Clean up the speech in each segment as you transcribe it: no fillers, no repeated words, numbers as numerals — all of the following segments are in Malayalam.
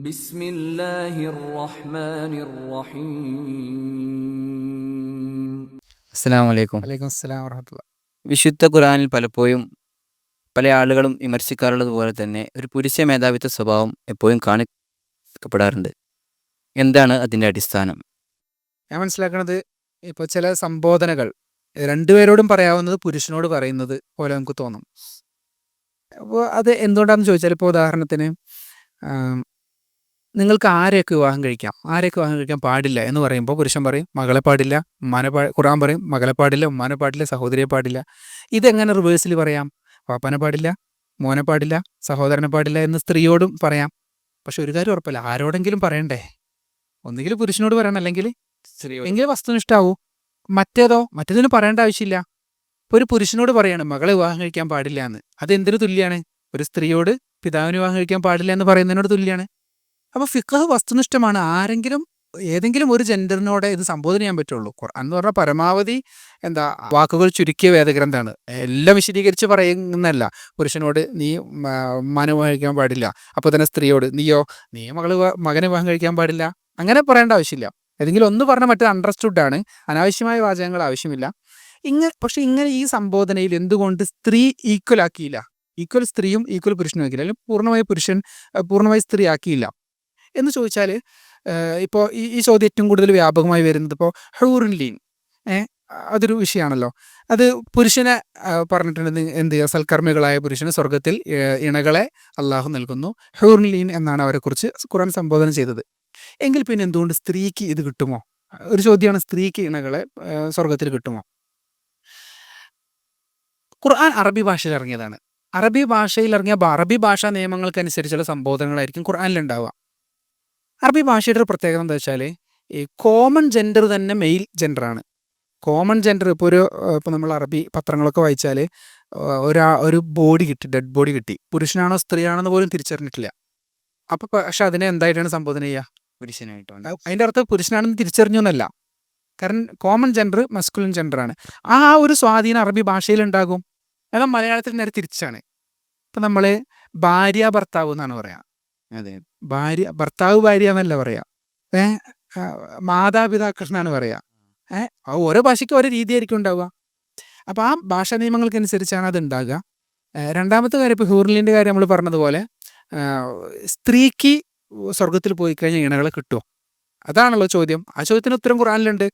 بسم الله الرحمن الرحيم. അസ്സലാമു അലൈക്കും. വലൈക്കും അസ്സലാം വറഹ്മത്തുള്ളാഹി. വിശുദ്ധ ഖുർആനിൽ പലപ്പോഴും പല ആളുകളും വിമർശിക്കാറുള്ളത് പോലെ തന്നെ ഒരു പുരുഷ മേധാവിത്വ സ്വഭാവം എപ്പോഴും കാണിക്കപ്പെടാറുണ്ട്. എന്താണ് അതിൻ്റെ അടിസ്ഥാനം? ഞാൻ മനസ്സിലാക്കുന്നത് ഇപ്പോൾ ചില സംബോധനകൾ രണ്ടുപേരോടും പറയാവുന്നത് പുരുഷനോട് പറയുന്നത് പോലെ നമുക്ക് തോന്നും. അപ്പോൾ അത് എന്തുകൊണ്ടാണെന്ന് ചോദിച്ചാൽ, ഇപ്പോൾ ഉദാഹരണത്തിന് നിങ്ങൾക്ക് ആരെയൊക്കെ വിവാഹം കഴിക്കാൻ പാടില്ല എന്ന് പറയുമ്പോൾ പുരുഷൻ പറയും മകളെ പാടില്ല, ഖുർആൻ പറയും മകളെ പാടില്ല, ഉമ്മാനെ പാടില്ല, സഹോദരിയെ പാടില്ല. ഇതെങ്ങനെ റിവേഴ്സിൽ പറയാം? പാപ്പാനെ പാടില്ല, മോനെ പാടില്ല, സഹോദരനെ പാടില്ല എന്ന് സ്ത്രീയോടും പറയാം. പക്ഷെ ഒരു കാര്യം ഉറപ്പല്ല, ആരോടെങ്കിലും പറയണ്ടേ? ഒന്നുകിൽ പുരുഷനോട് പറയണം, അല്ലെങ്കിൽ എങ്കിൽ വസ്തുനിഷ്ഠാവൂ. മറ്റേതിന് പറയേണ്ട ആവശ്യമില്ല. ഇപ്പോൾ ഒരു പുരുഷനോട് പറയാണ് മകളെ വിവാഹം കഴിക്കാൻ പാടില്ല എന്ന്, അതെന്തിനു തുല്യാണ്? ഒരു സ്ത്രീയോട് പിതാവിന് വിവാഹം കഴിക്കാൻ പാടില്ല എന്ന് പറയുന്നതിനോട് തുല്യാണ്. അപ്പോൾ ഫിഖ്ഹ് വസ്തുനിഷ്ഠമാണ്. ഏതെങ്കിലും ഒരു ജെൻഡറിനോടെ ഇത് സംബോധന ചെയ്യാൻ പറ്റുള്ളൂ. ഖുർആൻ എന്ന് പറഞ്ഞാൽ പരമാവധി വാക്കുകൾ ചുരുക്കിയ വേദഗ്രന്ഥമാണ്. എല്ലാം വിശദീകരിച്ച് പറയുന്നല്ല. പുരുഷനോട് നീ ഉമ്മാനെ വിവാഹം കഴിക്കാൻ പാടില്ല, അപ്പോൾ തന്നെ സ്ത്രീയോട് നീ മകനെ വിവാഹം കഴിക്കാൻ പാടില്ല, അങ്ങനെ പറയേണ്ട ആവശ്യമില്ല. ഏതെങ്കിലും ഒന്ന് പറഞ്ഞാൽ മറ്റേ അണ്ടർസ്റ്റുഡാണ്. അനാവശ്യമായ വാചകങ്ങൾ ആവശ്യമില്ല. പക്ഷെ ഇങ്ങനെ ഈ സംബോധനയിൽ എന്തുകൊണ്ട് സ്ത്രീ ഈക്വൽ ആക്കിയില്ല? ഈക്വൽ സ്ത്രീയും ഈക്വൽ പുരുഷനും ആക്കിയില്ല, അല്ലെങ്കിൽ പൂർണ്ണമായി സ്ത്രീ ആക്കിയില്ല എന്ന് ചോദിച്ചാൽ, ഇപ്പോൾ ഈ ചോദ്യം ഏറ്റവും കൂടുതൽ വ്യാപകമായി വരുന്നത് ഇപ്പോൾ ഹൂറുൻ ലീൻ, അതൊരു വിഷയമാണല്ലോ. അത് പുരുഷനെ പറഞ്ഞിട്ടുണ്ട്, എന്ത് ചെയ്യുക, സൽക്കർമ്മികളായ പുരുഷന് സ്വർഗത്തിൽ ഇണകളെ അള്ളാഹു നൽകുന്നു. ഹൂറുൻ ലീൻ എന്നാണ് അവരെക്കുറിച്ച് ഖുർആൻ സംബോധന ചെയ്തത്. എങ്കിൽ പിന്നെ എന്തുകൊണ്ട് സ്ത്രീക്ക് ഇത് കിട്ടുമോ? ഒരു ചോദ്യമാണ്, സ്ത്രീക്ക് ഇണകളെ സ്വർഗത്തിൽ കിട്ടുമോ? ഖുർആൻ അറബി ഭാഷയിൽ ഇറങ്ങിയതാണ്. അറബി ഭാഷാ നിയമങ്ങൾക്കനുസരിച്ചുള്ള സംബോധനകളായിരിക്കും ഖുർആനിലുണ്ടാവുക. അറബി ഭാഷയുടെ ഒരു പ്രത്യേകത എന്താ വെച്ചാൽ, ഈ കോമൺ ജെൻഡർ തന്നെ മെയിൽ ജെൻഡറാണ്. കോമൺ ജെൻഡർ ഇപ്പോൾ നമ്മൾ അറബി പത്രങ്ങളൊക്കെ വായിച്ചാൽ ഒരു ബോഡി കിട്ടി, ഡെഡ് ബോഡി കിട്ടി, പുരുഷനാണോ സ്ത്രീയാണെന്ന് പോലും തിരിച്ചറിഞ്ഞിട്ടില്ല. അപ്പോൾ പക്ഷെ അതിനെ എന്തായിട്ടാണ് സംബോധന ചെയ്യുക? പുരുഷനായിട്ടാണ്. അതിൻ്റെ അർത്ഥം പുരുഷനാണെന്ന് തിരിച്ചറിഞ്ഞു എന്നല്ല. കാരണം കോമൺ ജെൻഡർ മസ്കുലിൻ ജെൻഡറാണ്. ആ ഒരു സ്വാധീനം അറബി ഭാഷയിലുണ്ടാകും. എന്നാൽ മലയാളത്തിൽ നേരെ തിരിച്ചാണ്. ഇപ്പം നമ്മൾ ഭാര്യ ഭർത്താവ് എന്നാണ് പറയാം. അതെ. ഭർത്താവ് ഭാര്യ എന്നല്ല പറയാ. മാതാപിതാക്കൾ എന്നാണ് പറയാ. ഓരോ ഭാഷയ്ക്കും ഓരോ രീതിയായിരിക്കും ഉണ്ടാവുക. അപ്പോൾ ആ ഭാഷാ നിയമങ്ങൾക്കനുസരിച്ചാണ് അത് ഉണ്ടാകുക. രണ്ടാമത്തെ കാര്യം, ഇപ്പോൾ ഹൂറിലിൻ്റെ കാര്യം നമ്മൾ പറഞ്ഞതുപോലെ, സ്ത്രീക്ക് സ്വർഗത്തിൽ പോയി കഴിഞ്ഞാൽ ഇണകളെ കിട്ടുമോ? അതാണല്ലോ ചോദ്യം. ആ ചോദ്യത്തിന് ഉത്തരം ഖുർആനിലുണ്ട്.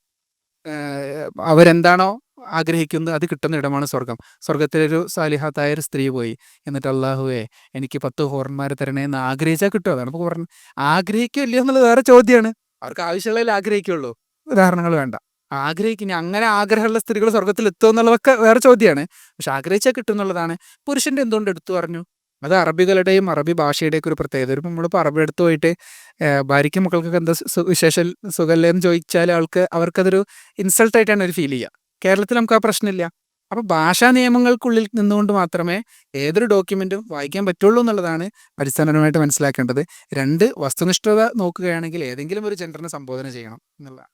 അവരെന്താണോ ആഗ്രഹിക്കുന്നത് അത് കിട്ടുന്ന ഇടമാണ് സ്വർഗം. സ്വർഗത്തിലൊരു സാലിഹാത്തായ ഒരു സ്ത്രീ പോയി, എന്നിട്ട് അല്ലാഹുവേ എനിക്ക് 10 ഹൂറന്മാരെ തരണേ എന്ന് ആഗ്രഹിച്ചാൽ കിട്ടുമോ? അതാണ് ഇപ്പോൾ പറഞ്ഞത്. ആഗ്രഹിക്കില്ലയോ എന്നുള്ളത് വേറെ ചോദ്യമാണ്. അവർക്ക് ആവശ്യമുള്ളതിൽ ആഗ്രഹിക്കുള്ളൂ, ഉദാഹരണങ്ങൾ വേണ്ട. ആഗ്രഹിക്കുന്ന അങ്ങനെ ആഗ്രഹമുള്ള സ്ത്രീകൾ സ്വർഗത്തിൽ എത്തുമോ എന്നുള്ളതൊക്കെ വേറെ ചോദ്യമാണ്. പക്ഷെ ആഗ്രഹിച്ചാൽ കിട്ടും എന്നുള്ളതാണ്. പുരുഷൻ്റെ എന്തുകൊണ്ട് എടുത്തു പറഞ്ഞു? അത് അറബികളുടെയും അറബി ഭാഷയുടെയൊക്കെ ഒരു പ്രത്യേകത. ഒരു നമ്മളിപ്പോൾ അറബി എടുത്ത് പോയിട്ട് ഭാര്യയ്ക്കും മക്കൾക്കൊക്കെ എന്താ വിശേഷം, സുഖമല്ലേ എന്ന് ചോദിച്ചാൽ അവർക്കതൊരു ഇൻസൾട്ടായിട്ടാണ് ഒരു ഫീൽ ചെയ്യുക. കേരളത്തിൽ നമുക്ക് ആ പ്രശ്നമില്ല. അപ്പോൾ ഭാഷാ നിയമങ്ങൾക്കുള്ളിൽ നിന്നുകൊണ്ട് മാത്രമേ ഏതൊരു ഡോക്യുമെൻറ്റും വായിക്കാൻ പറ്റുള്ളൂ എന്നുള്ളതാണ് അടിസ്ഥാനപരമായിട്ട് മനസ്സിലാക്കേണ്ടത്. വസ്തുനിഷ്ഠത നോക്കുകയാണെങ്കിൽ ഏതെങ്കിലും ഒരു ജെൻഡറിനെ സംബോധന ചെയ്യണം എന്നുള്ളതാണ്.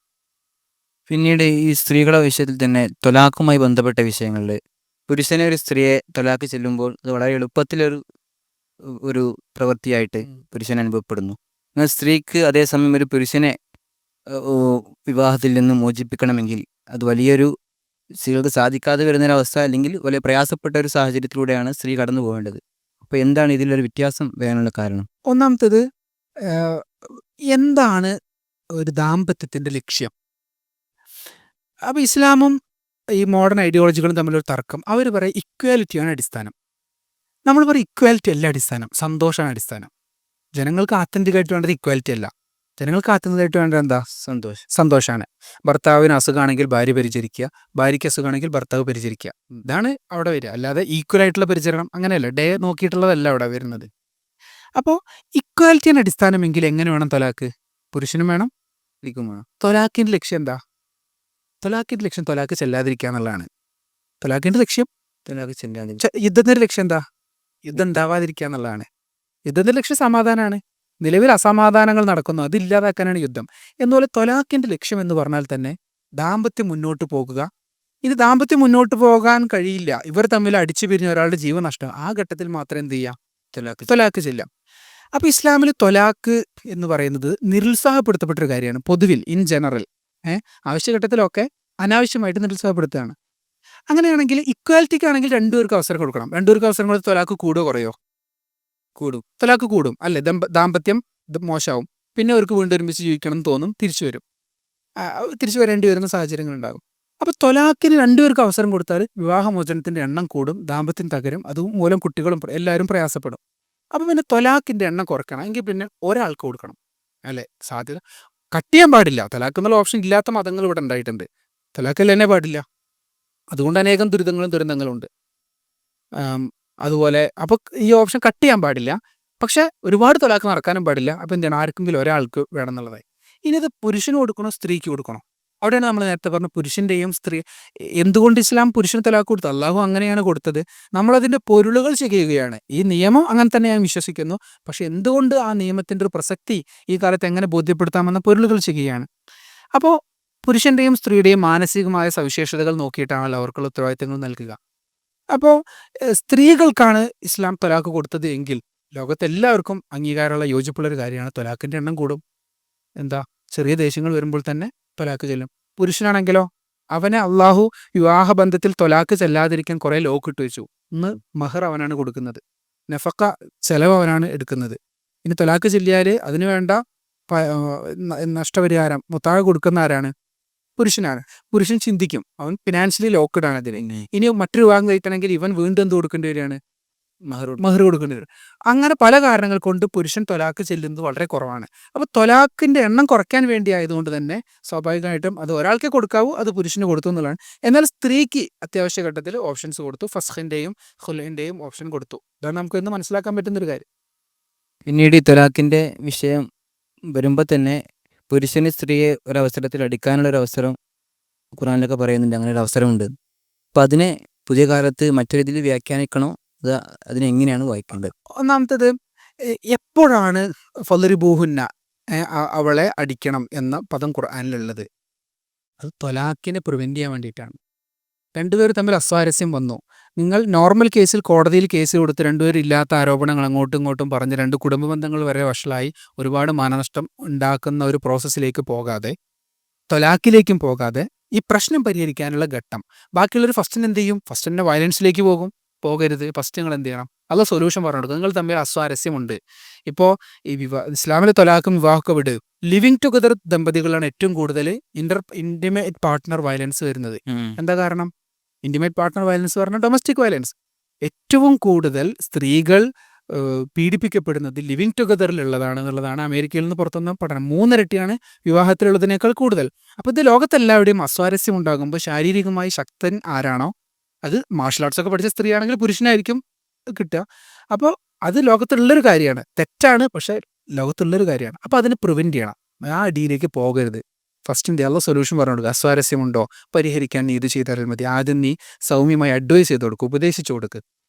പിന്നീട് ഈ സ്ത്രീകളുടെ വിഷയത്തിൽ തന്നെ തൊലാഖുമായി ബന്ധപ്പെട്ട വിഷയങ്ങളിൽ പുരുഷനെ ഒരു സ്ത്രീയെ തൊലാഖ് ചെല്ലുമ്പോൾ അത് വളരെ എളുപ്പത്തിലൊരു ഒരു പ്രവൃത്തിയായിട്ട് പുരുഷൻ അനുഭവപ്പെടുന്നു. എന്നാൽ സ്ത്രീക്ക് അതേസമയം ഒരു പുരുഷനെ വിവാഹത്തിൽ നിന്ന് മോചിപ്പിക്കണമെങ്കിൽ അത് വലിയൊരു സ്ത്രീകൾക്ക് സാധിക്കാതെ വരുന്നൊരവസ്ഥ, അല്ലെങ്കിൽ വലിയ പ്രയാസപ്പെട്ട ഒരു സാഹചര്യത്തിലൂടെയാണ് സ്ത്രീ കടന്നു പോകേണ്ടത്. അപ്പോൾ എന്താണ് ഇതിലൊരു വ്യത്യാസം വരാനുള്ള കാരണം? ഒന്നാമത്തേത്, എന്താണ് ഒരു ദാമ്പത്യത്തിൻ്റെ ലക്ഷ്യം? അപ്പോൾ ഇസ്ലാമും ഈ മോഡേൺ ഐഡിയോളജികളും തമ്മിലൊരു തർക്കം. അവർ പറയും ഇക്വാലിറ്റിയാണ് അടിസ്ഥാനം. നമ്മൾ പറയും ഇക്വാലിറ്റി അല്ല അടിസ്ഥാനം, സന്തോഷമാണ് അടിസ്ഥാനം. ജനങ്ങൾക്ക് ആത്യന്തികമായിട്ട് വേണ്ടത് ഇക്വാലിറ്റി അല്ല. ജനങ്ങൾക്ക് ആത്യന്തികമായിട്ട് വേണ്ടത് എന്താ? സന്തോഷമാണ്. ഭർത്താവിന് അസുഖമാണെങ്കിൽ ഭാര്യ പരിചരിക്കുക, ഭാര്യയ്ക്ക് അസുഖമാണെങ്കിൽ ഭർത്താവ് പരിചരിക്കുക. ഇതാണ് അവിടെ വരിക. അല്ലാതെ ഈക്വലായിട്ടുള്ള പരിചരണം അങ്ങനെയല്ല, ഡേ നോക്കിയിട്ടുള്ളതല്ല അവിടെ വരുന്നത്. അപ്പോൾ ഇക്വാലിറ്റിയാണ് അടിസ്ഥാനമെങ്കിൽ എങ്ങനെ വേണം തൊലാക്ക്? പുരുഷനും വേണം, സ്ത്രീക്കും വേണം. തൊലാക്കിൻ്റെ ലക്ഷ്യം എന്താ? തൊലാക്ക് ചെല്ലാതിരിക്കുക എന്നുള്ളതാണ്. തൊലാക്കിൻ്റെ ലക്ഷ്യം യുദ്ധത്തിൻ്റെ ലക്ഷ്യം എന്താ? യുദ്ധം ഉണ്ടാവാതിരിക്കുക എന്നുള്ളതാണ്. യുദ്ധത്തിൻ്റെ ലക്ഷ്യം സമാധാനമാണ്. നിലവിൽ അസമാധാനങ്ങൾ നടക്കുന്നു, അതില്ലാതാക്കാനാണ് യുദ്ധം. എന്നുപോലെ തൊലാക്കിൻ്റെ ലക്ഷ്യം എന്ന് പറഞ്ഞാൽ തന്നെ ദാമ്പത്യം മുന്നോട്ട് പോകുക. ഇത് ദാമ്പത്യം മുന്നോട്ട് പോകാൻ കഴിയില്ല, ഇവർ തമ്മിൽ അടിച്ചു പിരിഞ്ഞ ഒരാളുടെ ജീവൻ നഷ്ടം, ആ ഘട്ടത്തിൽ മാത്രം എന്ത് ചെയ്യാം? തൊലാക്ക് ചെല്ലാം. അപ്പോൾ ഇസ്ലാമിൽ തൊലാക്ക് എന്ന് പറയുന്നത് നിരുത്സാഹപ്പെടുത്തപ്പെട്ടൊരു കാര്യമാണ് പൊതുവിൽ ഇൻ ജനറൽ. ആവശ്യഘട്ടത്തിലൊക്കെ അനാവശ്യമായിട്ട് നിരുത്സാഹപ്പെടുത്തുകയാണ്. അങ്ങനെയാണെങ്കിൽ ഇക്വാലിറ്റിക്കാണെങ്കിൽ രണ്ടുപേർക്ക് അവസരം കൊടുക്കണം. രണ്ടുപേർക്ക് അവസരം കൊടുത്ത് തൊലാക്ക് കൂടുകയോ കുറയോ? കൂടും. തൊലാക്ക് കൂടും അല്ലേ? ദാമ്പത്യം മോശമാവും. പിന്നെ അവർക്ക് വീണ്ടും ഒരുമിച്ച് ജീവിക്കണം എന്ന് തോന്നും, തിരിച്ചു വരും. തിരിച്ചു വരേണ്ടി വരുന്ന സാഹചര്യങ്ങളുണ്ടാകും. അപ്പോൾ തൊലാക്കിന് രണ്ടുപേർക്ക് അവസരം കൊടുത്താൽ വിവാഹമോചനത്തിൻ്റെ എണ്ണം കൂടും, ദാമ്പത്യം തകരും, അതുമൂലം കുട്ടികളും എല്ലാവരും പ്രയാസപ്പെടും. അപ്പോൾ പിന്നെ തൊലാക്കിൻ്റെ എണ്ണം കുറയ്ക്കണം എങ്കിൽ പിന്നെ ഒരാൾക്ക് കൊടുക്കണം അല്ലേ? സാധ്യത കട്ട് ചെയ്യാൻ പാടില്ല. തൊലാക്ക് എന്നുള്ള ഓപ്ഷൻ ഇല്ലാത്ത മതങ്ങൾ ഇവിടെ ഉണ്ടായിട്ടുണ്ട്. തൊലാക്കല്ല തന്നെ പാടില്ല. അതുകൊണ്ട് അനേകം ദുരന്തങ്ങളും ഉണ്ട്. അതുപോലെ അപ്പോൾ ഈ ഓപ്ഷൻ കട്ട് ചെയ്യാൻ പാടില്ല. പക്ഷേ ഒരുപാട് തൊലാക്ക് നടക്കാനും പാടില്ല. അപ്പോൾ എന്താണ്, ആർക്കെങ്കിലും ഒരാൾക്ക് വേണം എന്നുള്ളതായി. ഇനി ഇത് പുരുഷന് കൊടുക്കണോ സ്ത്രീക്ക് കൊടുക്കണോ? അവിടെയാണ് നമ്മൾ നേരത്തെ പറഞ്ഞ പുരുഷൻ്റെയും സ്ത്രീ. എന്തുകൊണ്ട് ഇസ്ലാം പുരുഷന് തൊലാക്ക് കൊടുത്തു? അള്ളാഹു അങ്ങനെയാണ് കൊടുത്തത്. നമ്മളതിൻ്റെ പൊരുളുകൾ ചെയ്യുകയാണ്. ഈ നിയമം അങ്ങനെ തന്നെ ഞാൻ വിശ്വസിക്കുന്നു. പക്ഷെ എന്തുകൊണ്ട് ആ നിയമത്തിൻ്റെ ഒരു പ്രസക്തി ഈ കാലത്ത് എങ്ങനെ ബോധ്യപ്പെടുത്താമെന്ന പൊരുളുകൾ ചെയ്യുകയാണ്. അപ്പോൾ പുരുഷൻ്റെയും സ്ത്രീയുടെയും മാനസികമായ സവിശേഷതകൾ നോക്കിയിട്ടാണല്ലോ അവർക്കുള്ള ഉത്തരവാദിത്തങ്ങൾ നൽകുക. അപ്പോൾ സ്ത്രീകൾക്കാണ് ഇസ്ലാം തൊലാക്ക് കൊടുത്തത് എങ്കിൽ ലോകത്തെല്ലാവർക്കും അംഗീകാരമുള്ള യോജിപ്പുള്ളൊരു കാര്യമാണ്. തൊലാക്കിൻ്റെ എണ്ണം കൂടും. എന്താ, ചെറിയ ദേഷ്യങ്ങൾ വരുമ്പോൾ തന്നെ തൊലാക്ക് ചെല്ലും. പുരുഷനാണെങ്കിലോ അവനെ അള്ളാഹു വിവാഹബന്ധത്തിൽ തൊലാക്ക് ചെല്ലാതിരിക്കാൻ കുറേ ലോക്ക് ഇട്ട് വെച്ചു. ഒന്ന് മഹർ അവനാണ് കൊടുക്കുന്നത്, നഫക്ക ചെലവ് അവനാണ് എടുക്കുന്നത്. ഇനി തൊലാക്ക് ചെല്ലിയാൽ അതിന് വേണ്ട നഷ്ടപരിഹാരം മുത്താഴ കൊടുക്കുന്ന ആരാണ്? പുരുഷനാണ്. പുരുഷൻ ചിന്തിക്കും, അവൻ ഫിനാൻഷ്യലി ലോക്ക്ഡ് ആണ് അതിന്. ഇനി മറ്റൊരു വിവാഹം കഴിക്കണമെങ്കിൽ ഇവൻ വീണ്ടും എന്ത് കൊടുക്കേണ്ടി വരികയാണ്? മഹർ കൊടുക്കേണ്ടി വരും. അങ്ങനെ പല കാരണങ്ങൾ കൊണ്ട് പുരുഷൻ തൊലാക്ക് ചെല്ലുന്നത് വളരെ കുറവാണ്. അപ്പോൾ തൊലാക്കിൻ്റെ എണ്ണം കുറയ്ക്കാൻ വേണ്ടി ആയതുകൊണ്ട് തന്നെ സ്വാഭാവികമായിട്ടും അത് ഒരാൾക്കേ കൊടുക്കാവൂ, അത് പുരുഷന് കൊടുത്തു എന്നുള്ളതാണ്. എന്നാൽ സ്ത്രീക്ക് അത്യാവശ്യ ഘട്ടത്തിൽ ഓപ്ഷൻസ് കൊടുത്തു. ഫസ്ഖിൻ്റെയും ഖുലഹിൻ്റെയും ഓപ്ഷൻ കൊടുത്തു. അതാണ് നമുക്ക് ഇന്ന് മനസ്സിലാക്കാൻ പറ്റുന്നൊരു കാര്യം. പിന്നീട് ഈ തൊലാക്കിൻ്റെ വിഷയം വരുമ്പോൾ തന്നെ പുരുഷന് സ്ത്രീയെ ഒരവസരത്തിൽ അടിക്കാനുള്ളൊരു അവസരം ഖുർആനിലൊക്കെ പറയുന്നുണ്ട്, അങ്ങനെ ഒരു അവസരമുണ്ട്. അപ്പം അതിനെ പുതിയ കാലത്ത് മറ്റൊരു രീതിയിൽ വ്യാഖ്യാനിക്കണോ, അത് അതിനെങ്ങനെയാണ് വായിക്കേണ്ടത്? ഒന്നാമത്തത്, എപ്പോഴാണ് ഫളറിബൂഹുന്ന അവളെ അടിക്കണം എന്ന പദം ഖുർആനിലുള്ളത്? അത് തൊലാക്കിനെ പ്രിവെൻറ്റ് ചെയ്യാൻ വേണ്ടിയിട്ടാണ്. രണ്ടുപേരും തമ്മിൽ അസ്വാരസ്യം വന്നു. നിങ്ങൾ നോർമൽ കേസിൽ കോടതിയിൽ കേസ് കൊടുത്ത് രണ്ടുപേരും ഇല്ലാത്ത ആരോപണങ്ങൾ അങ്ങോട്ടും ഇങ്ങോട്ടും പറഞ്ഞ് രണ്ട് കുടുംബ ബന്ധങ്ങൾ വരെ വഷളായി ഒരുപാട് മാനനഷ്ടം ഉണ്ടാക്കുന്ന ഒരു പ്രോസസ്സിലേക്ക് പോകാതെ, തൊലാക്കിലേക്കും പോകാതെ ഈ പ്രശ്നം പരിഹരിക്കാനുള്ള ഘട്ടം, ബാക്കിയുള്ളൊരു ഫസ്റ്റിന് എന്ത് ചെയ്യും? ഫസ്റ്റിൻ്റെ വയലൻസിലേക്ക് പോകരുത്. ഫസ്റ്റ് നിങ്ങൾ എന്ത് ചെയ്യണം? അത് സൊല്യൂഷൻ പറഞ്ഞു കൊടുക്കുക. നിങ്ങൾ തമ്മിൽ അസ്വാരസ്യമുണ്ട്. ഇപ്പോൾ ഈ ഇസ്ലാമിലെ തൊലാക്കും വിവാഹമൊക്കെ വിട്, ലിവിങ് ടുഗദർ ദമ്പതികളാണ് ഏറ്റവും കൂടുതൽ ഇൻറ്റിമേറ്റ് പാർട്ട്ണർ വയലൻസ് വരുന്നത്. എന്താ കാരണം? ഇൻറ്റിമേറ്റ് പാർട്ട്ണർ വയലൻസ് പറഞ്ഞാൽ ഡൊമസ്റ്റിക് വയലൻസ്. ഏറ്റവും കൂടുതൽ സ്ത്രീകൾ പീഡിപ്പിക്കപ്പെടുന്നത് ലിവിങ് ടുഗദറിലുള്ളതാണ് എന്നുള്ളതാണ് അമേരിക്കയിൽ നിന്ന് പുറത്തുനിന്ന് പഠനം. 3 ഇരട്ടിയാണ് വിവാഹത്തിലുള്ളതിനേക്കാൾ കൂടുതൽ. അപ്പോൾ ഇത് ലോകത്തെല്ലാവരുടെയും അസ്വാരസ്യം ഉണ്ടാകുമ്പോൾ ശാരീരികമായി ശക്തൻ ആരാണോ, അത് മാർഷൽ ആർട്സ് ഒക്കെ പഠിച്ച സ്ത്രീയാണെങ്കിൽ പുരുഷനായിരിക്കും കിട്ടുക. അപ്പോൾ അത് ലോകത്തുള്ളൊരു കാര്യമാണ്. തെറ്റാണ്, പക്ഷേ ലോകത്തുള്ളൊരു കാര്യമാണ്. അപ്പോൾ അതിനെ പ്രിവെൻറ്റ് ചെയ്യണം. ആ അടിയിലേക്ക് പോകരുത്. ഫസ്റ്റിൻ്റെ അള്ള സൊല്യൂഷൻ പറഞ്ഞു കൊടുക്കുക. അസ്വാരസ്യമുണ്ടോ, പരിഹരിക്കാൻ നീ ഇത് ചെയ്താൽ മതി. ആദ്യം നീ സൗമ്യമായി അഡ്വൈസ് ചെയ്ത് കൊടുക്കുക, ഉപദേശിച്ചു കൊടുക്കുക.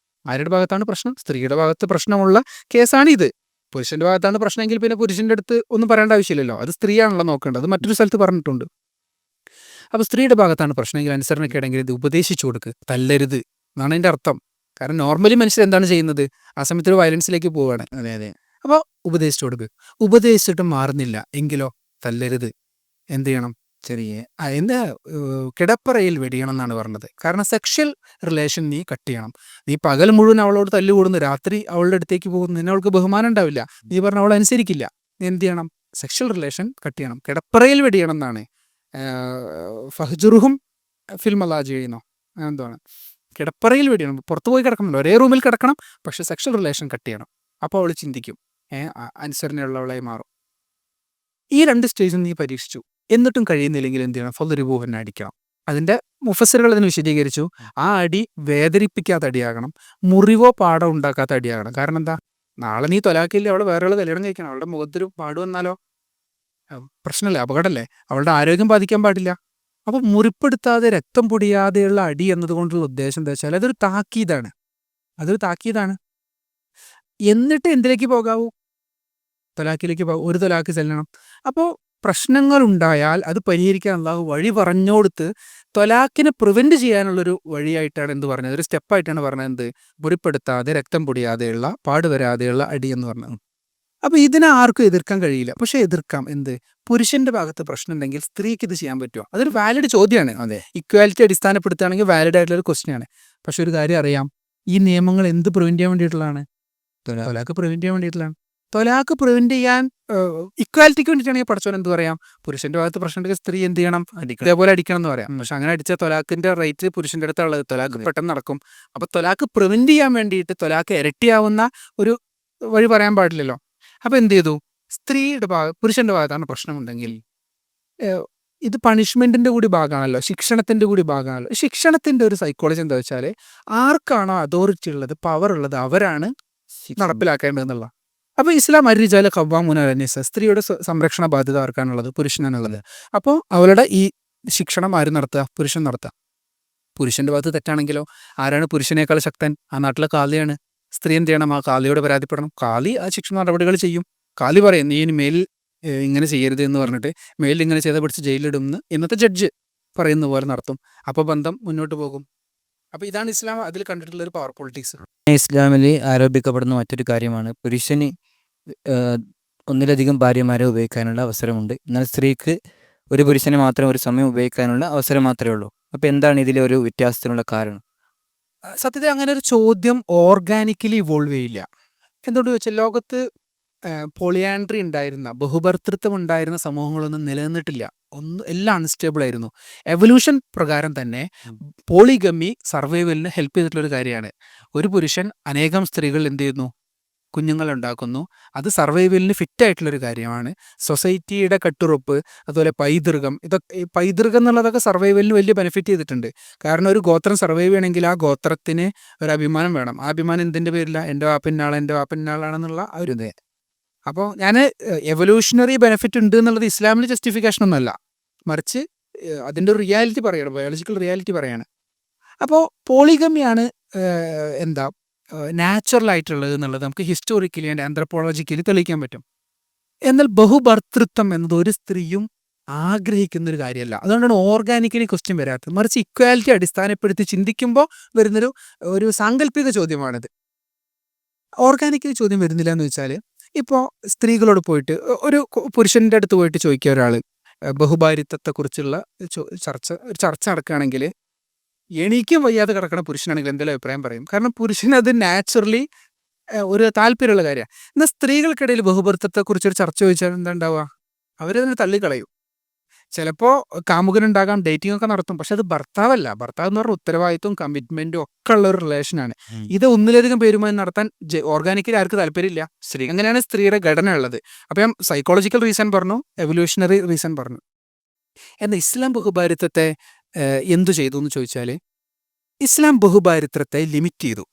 ആരുടെ ഭാഗത്താണ് പ്രശ്നം? സ്ത്രീയുടെ ഭാഗത്ത് പ്രശ്നമുള്ള കേസാണ് ഇത്. പുരുഷൻ്റെ ഭാഗത്താണ് പ്രശ്നമെങ്കിൽ പിന്നെ പുരുഷൻ്റെ അടുത്ത് ഒന്നും പറയേണ്ട ആവശ്യമില്ലല്ലോ. അത് സ്ത്രീയാണല്ലോ നോക്കേണ്ടത്. അത് മറ്റൊരു സ്ഥലത്ത് പറഞ്ഞിട്ടുണ്ട്. അപ്പോൾ സ്ത്രീയുടെ ഭാഗത്താണ് പ്രശ്നമെങ്കിൽ അനുസരണക്കേടെങ്കിൽ ഇത് ഉപദേശിച്ചു കൊടുക്കുക, തല്ലരുത് എന്നാണ് അതിൻ്റെ അർത്ഥം. കാരണം നോർമലി മനുഷ്യർ എന്താണ് ചെയ്യുന്നത്? ആ സമയത്ത് ഒരു വയലൻസിലേക്ക് പോവുകയാണ്. അതെ. അപ്പോൾ ഉപദേശിച്ചു കൊടുക്കുക. ഉപദേശിച്ചിട്ടും മാറുന്നില്ല എങ്കിലോ തല്ലരുത്. എന്ത് ചെയ്യണം? എന്താ കിടപ്പറയിൽ വെടിയണം എന്നാണ് പറഞ്ഞത്. കാരണം സെക്ഷൽ റിലേഷൻ നീ കട്ട് ചെയ്യണം. നീ പകൽ മുഴുവൻ അവളോട് തല്ലുകൂടുന്നു, രാത്രി അവളുടെ അടുത്തേക്ക് പോകുന്നു, നിന്നെ അവൾക്ക് ബഹുമാനം ഉണ്ടാവില്ല, നീ പറഞ്ഞ അവൾ അനുസരിക്കില്ല. നീ എന്ത് ചെയ്യണം? സെക്ഷൽ റിലേഷൻ കട്ട് ചെയ്യണം, കിടപ്പറയിൽ വെടിയണം എന്നാണ്. ഫഹ്ജുറുഹും ഫിൽ മലാജി ചെയ്യുന്നോ എന്താണ്? കിടപ്പറയിൽ വെടിയണം. പുറത്തു പോയി കിടക്കണമല്ലോ, ഒരേ റൂമിൽ കിടക്കണം, പക്ഷെ സെക്ഷൽ റിലേഷൻ കട്ട് ചെയ്യണം. അപ്പോൾ അവൾ ചിന്തിക്കും, അനുസരണയുള്ളവളായി മാറും. ഈ 2 സ്റ്റേജും നീ പരീക്ഷിച്ചു, എന്നിട്ടും കഴിയുന്നില്ലെങ്കിൽ എന്ത് ചെയ്യണം? ഫളറിബൂഹുന്ന അടിക്കണം. അതിൻ്റെ മുഫസ്സിറുകൾ അതിന് വിശദീകരിച്ചു. ആ അടി വേദനിപ്പിക്കാത്ത അടിയാകണം, മുറിവോ പാടോ ഉണ്ടാക്കാത്ത അടിയാകണം. കാരണം എന്താ? നാളെ നീ തൊലാക്കില്ല, അവൾ വേറെ കല്യാണം കഴിക്കണം, അവളുടെ മുഖത്തൊരു പാട് വന്നാലോ പ്രശ്നമല്ലേ, അപകടമല്ലേ, അവളുടെ ആരോഗ്യം ബാധിക്കാൻ പാടില്ല. അപ്പോൾ മുറിപ്പെടുത്താതെ രക്തം പൊടിയാതെയുള്ള അടി എന്നതുകൊണ്ടുള്ള ഉദ്ദേശം എന്താ വെച്ചാൽ അതൊരു താക്കീതാണ്. എന്നിട്ട് എന്തിലേക്ക് പോകാവൂ? തൊലാക്കിലേക്ക് പോകും. ഒരു തൊലാക്ക് ചെല്ലണം. അപ്പോൾ പ്രശ്നങ്ങളുണ്ടായാൽ അത് പരിഹരിക്കാൻ അല്ലാഹു വഴി പറഞ്ഞുകൊടുത്ത് തൊലാക്കിനെ പ്രിവെൻറ്റ് ചെയ്യാനുള്ളൊരു വഴിയായിട്ടാണ് എന്ത് പറഞ്ഞത്, ഒരു സ്റ്റെപ്പായിട്ടാണ് പറഞ്ഞത്. എന്ത്? മുറിപ്പെടുത്താതെ രക്തം പൊടിയാതെയുള്ള പാടുവരാതെയുള്ള അടി എന്ന് പറഞ്ഞത്. അപ്പോൾ ഇതിനെ ആർക്കും എതിർക്കാൻ കഴിയില്ല. പക്ഷേ എതിർക്കാം എന്ത്? പുരുഷന്റെ ഭാഗത്ത് പ്രശ്നം ഉണ്ടെങ്കിൽ സ്ത്രീക്ക് ഇത് ചെയ്യാൻ പറ്റുമോ? അതൊരു വാലിഡ് ചോദ്യമാണ്. അതെ. ഇക്വാലിറ്റി അടിസ്ഥാനപ്പെടുത്തുകയാണെങ്കിൽ വാലിഡ് ആയിട്ടുള്ള ഒരു ക്വസ്റ്റ്യനാണ്. പക്ഷെ ഒരു കാര്യം അറിയാം, ഈ നിയമങ്ങൾ എന്ത് പ്രിവെന്റ് ചെയ്യാൻ വേണ്ടിയിട്ടുള്ളതാണ്? തൊലാക്ക് പ്രിവെന്റ് ചെയ്യാൻ വേണ്ടിയിട്ടുള്ളതാണ്. തൊലാക്ക് പ്രിവെന്റ് ചെയ്യാൻ ഇക്വാലിറ്റിക്ക് വേണ്ടിയിട്ടാണെങ്കിൽ പഠിച്ചവൻ എന്ത് പറയാം? പുരുഷന്റെ ഭാഗത്ത് പ്രശ്നം ഉണ്ടെങ്കിൽ സ്ത്രീ എന്ത് ചെയ്യണം? ഇതേപോലെ അടിക്കണം എന്ന് പറയാം. പക്ഷെ അങ്ങനെ അടിച്ച തൊലാക്കിന്റെ റേറ്റ് പുരുഷന്റെ അടുത്തുള്ളത്. തൊലാക്ക് പെട്ടെന്ന് നടക്കും. അപ്പൊ തൊലാക്ക് പ്രിവെന്റ് ചെയ്യാൻ വേണ്ടിയിട്ട് തൊലാക്ക് ഇരട്ടിയാവുന്ന ഒരു വഴി പറയാൻ പാടില്ലല്ലോ. അപ്പൊ എന്ത് ചെയ്തു? സ്ത്രീയുടെ പുരുഷന്റെ ഭാഗത്താണ് പ്രശ്നമുണ്ടെങ്കിൽ ഇത് പണിഷ്മെന്റിന്റെ കൂടി ഭാഗമാണല്ലോ, ശിക്ഷണത്തിന്റെ കൂടി ഭാഗമാണല്ലോ. ശിക്ഷണത്തിന്റെ ഒരു സൈക്കോളജി എന്താ വെച്ചാൽ, ആർക്കാണോ അതോറിറ്റി ഉള്ളത്, പവർ ഉള്ളത്, അവരാണ് നടപ്പിലാക്കേണ്ടതെന്നുള്ള. അപ്പൊ ഇസ്ലാം അരിജാല ഖവ്വാമൂന അലൻ നിസാ, സ്ത്രീയുടെ സംരക്ഷണ ബാധ്യത ആർക്കാണുള്ളത്? പുരുഷനാണുള്ളത്. അപ്പോൾ അവരുടെ ഈ ശിക്ഷണം ആര് നടത്തുക? പുരുഷൻ നടത്തുക. പുരുഷന്റെ ഭാഗത്ത് തെറ്റാണെങ്കിലോ ആരാണ് പുരുഷനേക്കാൾ ശക്തൻ? ആ നാട്ടിലെ കാളിയാണ്. സ്ത്രീ എന്ത് ചെയ്യണം? ആ കാളിയോട് പരാതിപ്പെടണം. കാളി ആ ശിക്ഷണ നടപടികൾ ചെയ്യും. കാളി പറയും നീ ഇനി മേലിൽ ഇങ്ങനെ ചെയ്യരുത് എന്ന് പറഞ്ഞിട്ട്, മേലിൽ ഇങ്ങനെ ചെയ്ത പിടിച്ച് ജയിലിടുമെന്ന് ഇന്നത്തെ ജഡ്ജ് പറയുന്ന പോലെ നടത്തും. അപ്പോൾ ബന്ധം മുന്നോട്ട് പോകും. അപ്പോൾ ഇതാണ് ഇസ്ലാം അതിൽ കണ്ടിട്ടുള്ള ഒരു പവർ പൊളിറ്റിക്സ്. ഇസ്ലാമിൽ ആരോപിക്കപ്പെടുന്ന മറ്റൊരു കാര്യമാണ് പുരുഷന് ഒന്നിലധികം ഭാര്യമാരെ ഉപയോഗിക്കാനുള്ള അവസരമുണ്ട്. എന്നാൽ സ്ത്രീക്ക് ഒരു പുരുഷനെ മാത്രം ഒരു സമയം ഉപയോഗിക്കാനുള്ള അവസരം മാത്രമേ ഉള്ളൂ. അപ്പോൾ എന്താണ് ഇതിലെ ഒരു വ്യത്യാസത്തിനുള്ള കാരണം? സത്യത്തിൽ അങ്ങനെ ഒരു ചോദ്യം ഓർഗാനിക്കലി ഇവോൾവ് ചെയ്യില്ല. എന്തുകൊണ്ട് ചോദിച്ചാൽ ലോകത്ത് പോളിയാൻഡ്രി ഉണ്ടായിരുന്ന, ബഹുഭർത്തൃത്വം ഉണ്ടായിരുന്ന സമൂഹങ്ങളൊന്നും നിലനിന്നിട്ടില്ല. എല്ലാം അൺസ്റ്റേബിൾ ആയിരുന്നു. എവല്യൂഷൻ പ്രകാരം തന്നെ പോളിഗമി സർവൈവലിന് ഹെൽപ്പ് ചെയ്തിട്ടുള്ളൊരു കാര്യമാണ്. ഒരു പുരുഷൻ അനേകം സ്ത്രീകൾ എന്ത് ചെയ്യുന്നു? കുഞ്ഞുങ്ങൾ ഉണ്ടാക്കുന്നു. അത് സർവൈവലിന് ഫിറ്റ് ആയിട്ടുള്ളൊരു കാര്യമാണ്. സൊസൈറ്റിയുടെ കട്ടുറപ്പ്, അതുപോലെ പൈതൃകം, ഇതൊക്കെ ഈ പൈതൃകം എന്നുള്ളതൊക്കെ സർവൈവലിന് വലിയ ബെനിഫിറ്റ് ചെയ്തിട്ടുണ്ട്. കാരണം ഒരു ഗോത്രം സർവൈവ് ചെയ്യണമെങ്കിൽ ആ ഗോത്രത്തിന് ഒരു അഭിമാനം വേണം. ആ അഭിമാനം എന്തിൻ്റെ പേരില്ല? എൻ്റെ വാപ്പനാളാണെന്നുള്ള ആ ഒരു ഇത്. അപ്പോൾ ഞാൻ എവല്യൂഷണറി ബെനിഫിറ്റ് ഉണ്ട് എന്നുള്ളത് ഇസ്ലാമിൽ ജസ്റ്റിഫിക്കേഷൻ ഒന്നുമല്ല, മറിച്ച് അതിൻ്റെ ഒരു റിയാലിറ്റി പറയാണ്, ബയോളജിക്കൽ റിയാലിറ്റി പറയാണ്. അപ്പോൾ പോളിഗമിയാണ് നാച്ചുറൽ ആയിട്ടുള്ളത് എന്നുള്ളത് നമുക്ക് ഹിസ്റ്റോറിക്കലി ആൻഡ് ആന്ത്രപ്പോളജിക്കലി തെളിയിക്കാൻ പറ്റും. എന്നാൽ ബഹുഭർത്തൃത്വം എന്നത് ഒരു സ്ത്രീയും ആഗ്രഹിക്കുന്ന ഒരു കാര്യമല്ല. അതുകൊണ്ടാണ് ഓർഗാനിക്കലി ക്വസ്റ്റ്യൻ വരാത്തത്. മറിച്ച് ഇക്വാലിറ്റി അടിസ്ഥാനപ്പെടുത്തി ചിന്തിക്കുമ്പോൾ വരുന്നൊരു സാങ്കല്പിക ചോദ്യമാണിത്. ഓർഗാനിക്കലി ചോദ്യം വരുന്നില്ല എന്ന് വെച്ചാൽ, ഇപ്പോൾ സ്ത്രീകളോട് പോയിട്ട് ഒരു പുരുഷൻ്റെ അടുത്ത് പോയിട്ട് ചോദിക്കുക ഒരാൾ ബഹുഭാരിത്വത്തെക്കുറിച്ചുള്ള ചർച്ച നടക്കുകയാണെങ്കിൽ, എണീക്കും വയ്യാതെ കിടക്കണ പുരുഷനാണെങ്കിൽ എന്തെങ്കിലും അഭിപ്രായം പറയും. കാരണം പുരുഷന് അത് നാച്ചുറലി ഒരു താല്പര്യമുള്ള കാര്യമാണ്. എന്നാൽ സ്ത്രീകൾക്കിടയിൽ ബഹുഭർത്തത്വത്തെക്കുറിച്ചൊരു ചർച്ച ചോദിച്ചാൽ എന്താ ഉണ്ടാവുക? അവരതിനെ തള്ളിക്കളയും. ചിലപ്പോൾ കാമുകനുണ്ടാകാം, ഡേറ്റിംഗ് ഒക്കെ നടത്തും. പക്ഷെ അത് ഭർത്താവല്ല. ഭർത്താവ് എന്ന് പറഞ്ഞാൽ ഉത്തരവാദിത്വം, കമ്മിറ്റ്മെന്റും ഒക്കെ ഉള്ള ഒരു റിലേഷനാണ്. ഇത് ഒന്നിലധികം പേരുമായി നടത്താൻ ഓർഗാനിക്കലി ആർക്ക് താല്പര്യമില്ല? സ്ത്രീ. അങ്ങനെയാണ് സ്ത്രീയുടെ ഘടന ഉള്ളത്. അപ്പോൾ ഞാൻ സൈക്കോളജിക്കൽ റീസൺ പറഞ്ഞു, എവല്യൂഷണറി റീസൺ പറഞ്ഞു. എന്നാൽ ഇസ്ലാം ബഹുഭാരിത്വത്തെ എന്തു ചെയ്തു എന്ന് ചോദിച്ചാൽ, ഇസ്ലാം ബഹുഭാരിത്വത്തെ ലിമിറ്റ് ചെയ്തു.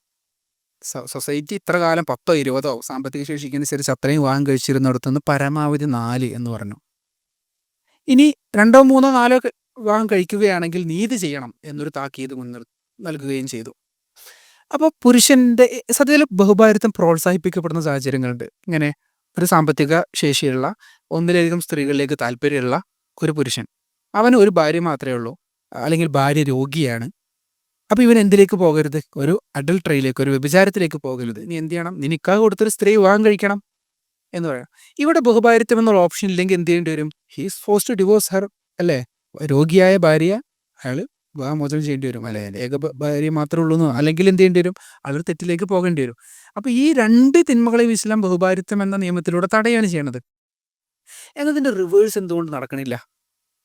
സൊസൈറ്റി ഇത്ര കാലം 10 20 സാമ്പത്തിക ശേഷിക്ക് അനുസരിച്ച് അത്രയും വിവാഹം കഴിച്ചിരുന്നിടത്തുനിന്ന് പരമാവധി 4 എന്ന് പറഞ്ഞു. ഇനി 2 3 4 വിവാഹം കഴിക്കുകയാണെങ്കിൽ നീതി ചെയ്യണം എന്നൊരു താക്കീത് നൽകുകയും ചെയ്തു. അപ്പോൾ പുരുഷൻ്റെ സത്യത്തിൽ ബഹുഭാരിത്വം പ്രോത്സാഹിപ്പിക്കപ്പെടുന്ന സാഹചര്യങ്ങളുണ്ട്. ഇങ്ങനെ ഒരു സാമ്പത്തിക ശേഷിയുള്ള ഒന്നിലധികം സ്ത്രീകളിലേക്ക് താല്പര്യമുള്ള ഒരു പുരുഷൻ, അവന് ഒരു ഭാര്യ മാത്രമേ ഉള്ളൂ, അല്ലെങ്കിൽ ഭാര്യ രോഗിയാണ്. അപ്പോൾ ഇവൻ എന്തിലേക്ക് പോകരുത്? ഒരു അഡൾട്ടറിയിലേക്ക്, ഒരു വ്യഭിചാരത്തിലേക്ക് പോകരുത്. നീ എന്ത് ചെയ്യണം? നീ നിക്കാഹ് കൊടുത്തൊരു സ്ത്രീ വിവാഹം കഴിക്കണം എന്ന് പറയാം. ഇവിടെ ബഹുഭാരിത്വം എന്നുള്ള ഓപ്ഷൻ ഇല്ലെങ്കിൽ എന്ത് ചെയ്യേണ്ടി വരും? He's force to divorce her, അല്ലേ? രോഗിയായ ഭാര്യ അയാൾ വിവാഹമോചനം ചെയ്യേണ്ടി വരും, അല്ലെ? ഏക ഭാര്യ മാത്രമേ ഉള്ളൂ, അല്ലെങ്കിൽ എന്ത് ചെയ്യേണ്ടി വരും? അതൊരു തെറ്റിലേക്ക് പോകേണ്ടി വരും. അപ്പോൾ ഈ 2 തിന്മകളെയും ഇസ്ലാം ബഹുഭാരിത്വം എന്ന നിയമത്തിലൂടെ തടയാണ് ചെയ്യണത്. എന്നതിൻ്റെ റിവേഴ്സ് എന്തുകൊണ്ട് നടക്കണില്ല?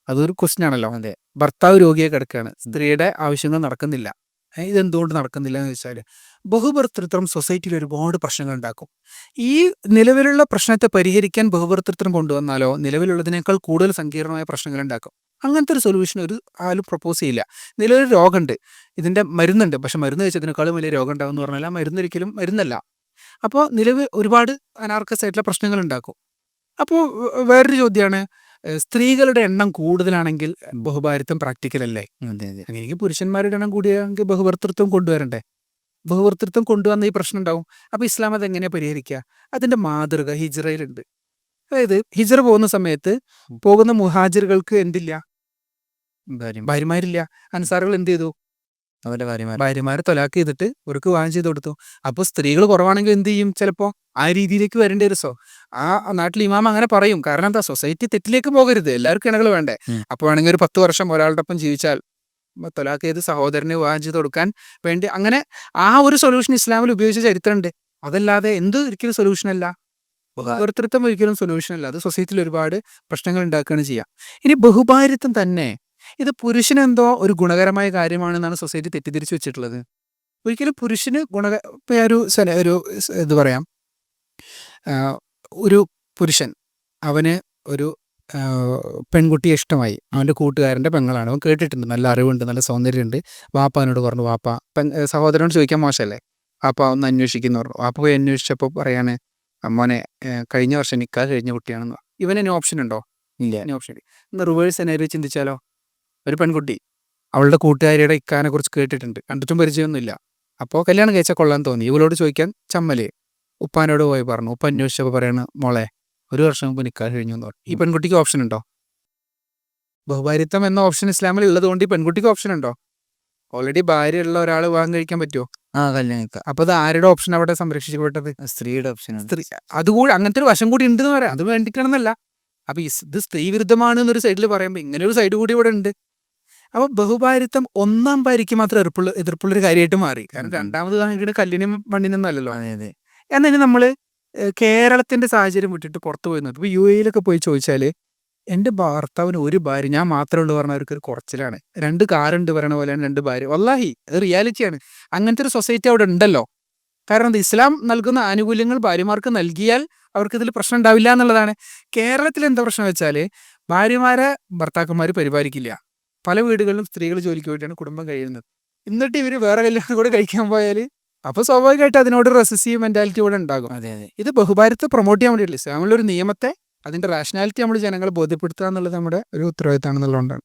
അതൊരു ക്വസ്റ്റ്യൻ ആണല്ലോ. അതെ, ഭർത്താവ് രോഗിയെ കിടക്കുകയാണ്, സ്ത്രീയുടെ ആവശ്യങ്ങൾ നടക്കുന്നില്ല. ഇതെന്തുകൊണ്ട് നടക്കുന്നില്ല എന്ന് വെച്ചാൽ, ബഹുഭർത്തൃത്വം സൊസൈറ്റിയിൽ ഒരുപാട് പ്രശ്നങ്ങൾ ഉണ്ടാക്കും. ഈ നിലവിലുള്ള പ്രശ്നത്തെ പരിഹരിക്കാൻ ബഹുഭർത്തൃത്വം കൊണ്ടുവന്നാലോ നിലവിലുള്ളതിനേക്കാൾ കൂടുതൽ സങ്കീർണമായ പ്രശ്നങ്ങൾ ഉണ്ടാക്കും. അങ്ങനത്തെ ഒരു സൊല്യൂഷൻ ആരും പ്രപ്പോസ് ചെയ്യില്ല. നിലവിലൊരു രോഗമുണ്ട്, ഇതിൻ്റെ മരുന്നുണ്ട്, പക്ഷെ മരുന്ന് കഴിച്ചതിനേക്കാളും വലിയ രോഗം ഉണ്ടാവും എന്ന് പറഞ്ഞാൽ ആ മരുന്നൊരിക്കലും മരുന്നല്ല. അപ്പോൾ നിലവിൽ ഒരുപാട് അനാർക്കസ് ആയിട്ടുള്ള പ്രശ്നങ്ങൾ ഉണ്ടാക്കും. അപ്പോൾ വേറൊരു ചോദ്യമാണ്, സ്ത്രീകളുടെ എണ്ണം കൂടുതലാണെങ്കിൽ ബഹുഭാരിത്വം പ്രാക്ടിക്കൽ അല്ലേ? അങ്ങനെയെങ്കിൽ പുരുഷന്മാരുടെ എണ്ണം കൂടിയാണെങ്കിൽ ബഹുഭർത്തൃത്വം കൊണ്ടുവരണ്ടേ? ബഹുഭർത്തൃത്വം കൊണ്ടുവന്ന ഈ പ്രശ്നം ഉണ്ടാവും. അപ്പോൾ ഇസ്ലാം അത് എങ്ങനെയാണ് പരിഹരിക്കുക? അതിൻ്റെ മാതൃക ഹിജ്റയിലുണ്ട്. അതായത് ഹിജ്റ പോകുന്ന സമയത്ത് പോകുന്ന മുഹാജിറുകൾക്ക് എന്തില്ല? ഭാര്യമാരില്ല. അൻസാറുകൾ എന്ത് ചെയ്തു? അവരുടെ ഭാര്യമാർ ഭാര്യമാരെ തൊലാക്ക് ചെയ്തിട്ട് അവർക്ക് വിവാഹം ചെയ്ത് കൊടുത്തു. അപ്പോൾ സ്ത്രീകൾ കുറവാണെങ്കിൽ എന്ത് ചെയ്യും? ചിലപ്പോൾ ആ രീതിയിലേക്ക് വരേണ്ടി വരുമോ? ആ നാട്ടിൽ ഇമാം അങ്ങനെ പറയും. കാരണം എന്താ, സൊസൈറ്റി തെറ്റിലേക്ക് പോകരുത്, എല്ലാവർക്കും ഇണകൾ വേണ്ടേ. അപ്പോൾ വേണമെങ്കിൽ ഒരു 10 വർഷം ഒരാളുടെ ഒപ്പം ജീവിച്ചാൽ തൊലാക്ക് ചെയ്ത് സഹോദരനെ വിവാഹം ചെയ്ത് കൊടുക്കാൻ വേണ്ടി അങ്ങനെ ആ ഒരു സൊല്യൂഷൻ ഇസ്ലാമിൽ ഉപയോഗിച്ച ചരിത്രമുണ്ട്. അതല്ലാതെ എന്ത് ഒരിക്കലും സൊല്യൂഷൻ അല്ല. വേർതിരുത്തം ഒരിക്കലും സൊല്യൂഷൻ അല്ല. അത് സൊസൈറ്റിയിൽ ഒരുപാട് പ്രശ്നങ്ങൾ ഉണ്ടാക്കുകയാണ് ചെയ്യുക. ഇനി ബഹുഭാര്യത്വം തന്നെ ഇത് പുരുഷനെന്തോ ഒരു ഗുണകരമായ കാര്യമാണെന്നാണ് സൊസൈറ്റി തെറ്റിദ്ധരിച്ചു വെച്ചിട്ടുള്ളത്. ഒരിക്കലും പുരുഷന് ഒരു ഇത് പറയാം, ഒരു പുരുഷൻ അവന് ഒരു പെൺകുട്ടിയെ ഇഷ്ടമായി, അവൻ്റെ കൂട്ടുകാരൻ്റെ പെങ്ങളാണ്, അവൻ കേട്ടിട്ടുണ്ട്, നല്ല അറിവുണ്ട്, നല്ല സൗന്ദര്യമുണ്ട്. വാപ്പ അവനോട് പറഞ്ഞു, വാപ്പ സഹോദരനോട് ചോദിക്കാൻ മോശമല്ലേ, വാപ്പ ഒന്ന് അന്വേഷിക്കുന്നു പറഞ്ഞു. വാപ്പ പോയി അന്വേഷിച്ചപ്പോൾ പറയാണ്, മോനെ കഴിഞ്ഞ വർഷം നിക്കാഹ് കഴിഞ്ഞ കുട്ടിയാണെന്ന്. ഇവന് ഓപ്ഷൻ ഉണ്ടോ? ഇല്ല. ഓപ്ഷൻ ഇല്ല. ഒന്ന് റിവേഴ്സ് സെനേറിയോ ചിന്തിച്ചാലോ? ഒരു പെൺകുട്ടി അവളുടെ കൂട്ടുകാരിയുടെ ഇക്കാനെ കുറിച്ച് കേട്ടിട്ടുണ്ട്, കണ്ടിട്ടും പരിചയമൊന്നുമില്ല. അപ്പോൾ കല്യാണം കഴിച്ചാൽ കൊള്ളാൻ തോന്നി. ഇവളോട് ചോദിക്കാൻ ചമ്മല്, ഉപ്പാനോട് പോയി പറഞ്ഞു. ഉപ്പ അന്വേഷിച്ചപ്പോൾ പറയണ, മോളെ 1 വർഷം മുമ്പ് നിക്കാഹ് കഴിഞ്ഞു എന്ന് പറഞ്ഞു. ഈ പെൺകുട്ടിക്ക് ഓപ്ഷൻ ഉണ്ടോ? ബഹുഭാര്യത്വം എന്ന ഓപ്ഷൻ ഇസ്ലാമിൽ ഉള്ളത് കൊണ്ട് ഈ പെൺകുട്ടിക്ക് ഓപ്ഷൻ ഉണ്ടോ? ഓൾറെഡി ഭാര്യ ഉള്ള ഒരാൾ വിവാഹം കഴിക്കാൻ പറ്റുമോ? കല്യാണം കഴിക്കാം. അപ്പോൾ അത് ആരുടെ ഓപ്ഷൻ അവിടെ സംരക്ഷിക്കപ്പെട്ടത്? സ്ത്രീയുടെ ഓപ്ഷനാണ്. സ്ത്രീ. അതുകൂടി അങ്ങനത്തെ ഒരു വശം കൂടി ഉണ്ടെന്ന് പറയാം. അത് വേണ്ടിക്കണമെന്നല്ല. അപ്പോൾ ഇത് സ്ത്രീ വിരുദ്ധമാണ് എന്നൊരു സൈഡിൽ പറയുമ്പോൾ ഇങ്ങനെ ഒരു സൈഡ് കൂടി ഇവിടെ ഉണ്ട്. അപ്പോൾ ബഹുഭാര്യത്വം ഒന്നാം ഭാര്യയ്ക്ക് മാത്രം എതിർപ്പുള്ളൊരു കാര്യമായിട്ട് മാറി. കാരണം രണ്ടാമത് കാണിക്കുന്ന കല്ലിനും മണ്ണിനൊന്നും അല്ലല്ലോ. അതെ അതെ. എന്നാൽ നമ്മൾ കേരളത്തിൻ്റെ സാഹചര്യം വിട്ടിട്ട് പുറത്ത് പോയി നോക്കും. ഇപ്പോൾ UAE പോയി ചോദിച്ചാൽ എൻ്റെ ഭർത്താവിന് ഒരു ഭാര്യ, ഞാൻ മാത്രമേ ഉള്ളൂ പറഞ്ഞാൽ അവർക്കൊരു കുറച്ചിലാണ്. 2 കാറുണ്ട് പറയണ പോലെയാണ് 2 ഭാര്യ. വല്ലാഹി അത് റിയാലിറ്റിയാണ്. അങ്ങനത്തെ ഒരു സൊസൈറ്റി അവിടെ ഉണ്ടല്ലോ. കാരണം ഇസ്ലാം നൽകുന്ന ആനുകൂല്യങ്ങൾ ഭാര്യമാർക്ക് നൽകിയാൽ അവർക്കിതിൽ പ്രശ്നം ഉണ്ടാവില്ല എന്നുള്ളതാണ്. കേരളത്തിൽ എന്താ പ്രശ്നം വെച്ചാൽ ഭാര്യമാരെ ഭർത്താക്കന്മാർ പരിപാലിക്കില്ല. പല വീടുകളിലും സ്ത്രീകൾ ജോലിക്ക് പോയിട്ടാണ് കുടുംബം കഴിയുന്നത്. എന്നിട്ട് ഇവർ വേറെ കല്യാണം കൂടെ കഴിക്കാൻ പോയാൽ അപ്പോൾ സ്വാഭാവികമായിട്ട് അതിനോട് റെസസീവ് മെൻറ്റാലിറ്റി കൂടെ ഉണ്ടാകും. അതെ അതെ. ഇത് ബഹുഭാര്യത്തെ പ്രൊമോട്ട് ചെയ്യാൻ വേണ്ടിയിട്ടില്ല. ഇസ്ലാമിലൊരു നിയമത്തെ അതിൻ്റെ റാഷണാലിറ്റി നമ്മൾ ജനങ്ങളെ ബോധ്യപ്പെടുത്തുക എന്നുള്ളത് നമ്മുടെ ഒരു ഉത്തരവാദിത്തമാണെന്നുള്ളതുകൊണ്ടാണ്.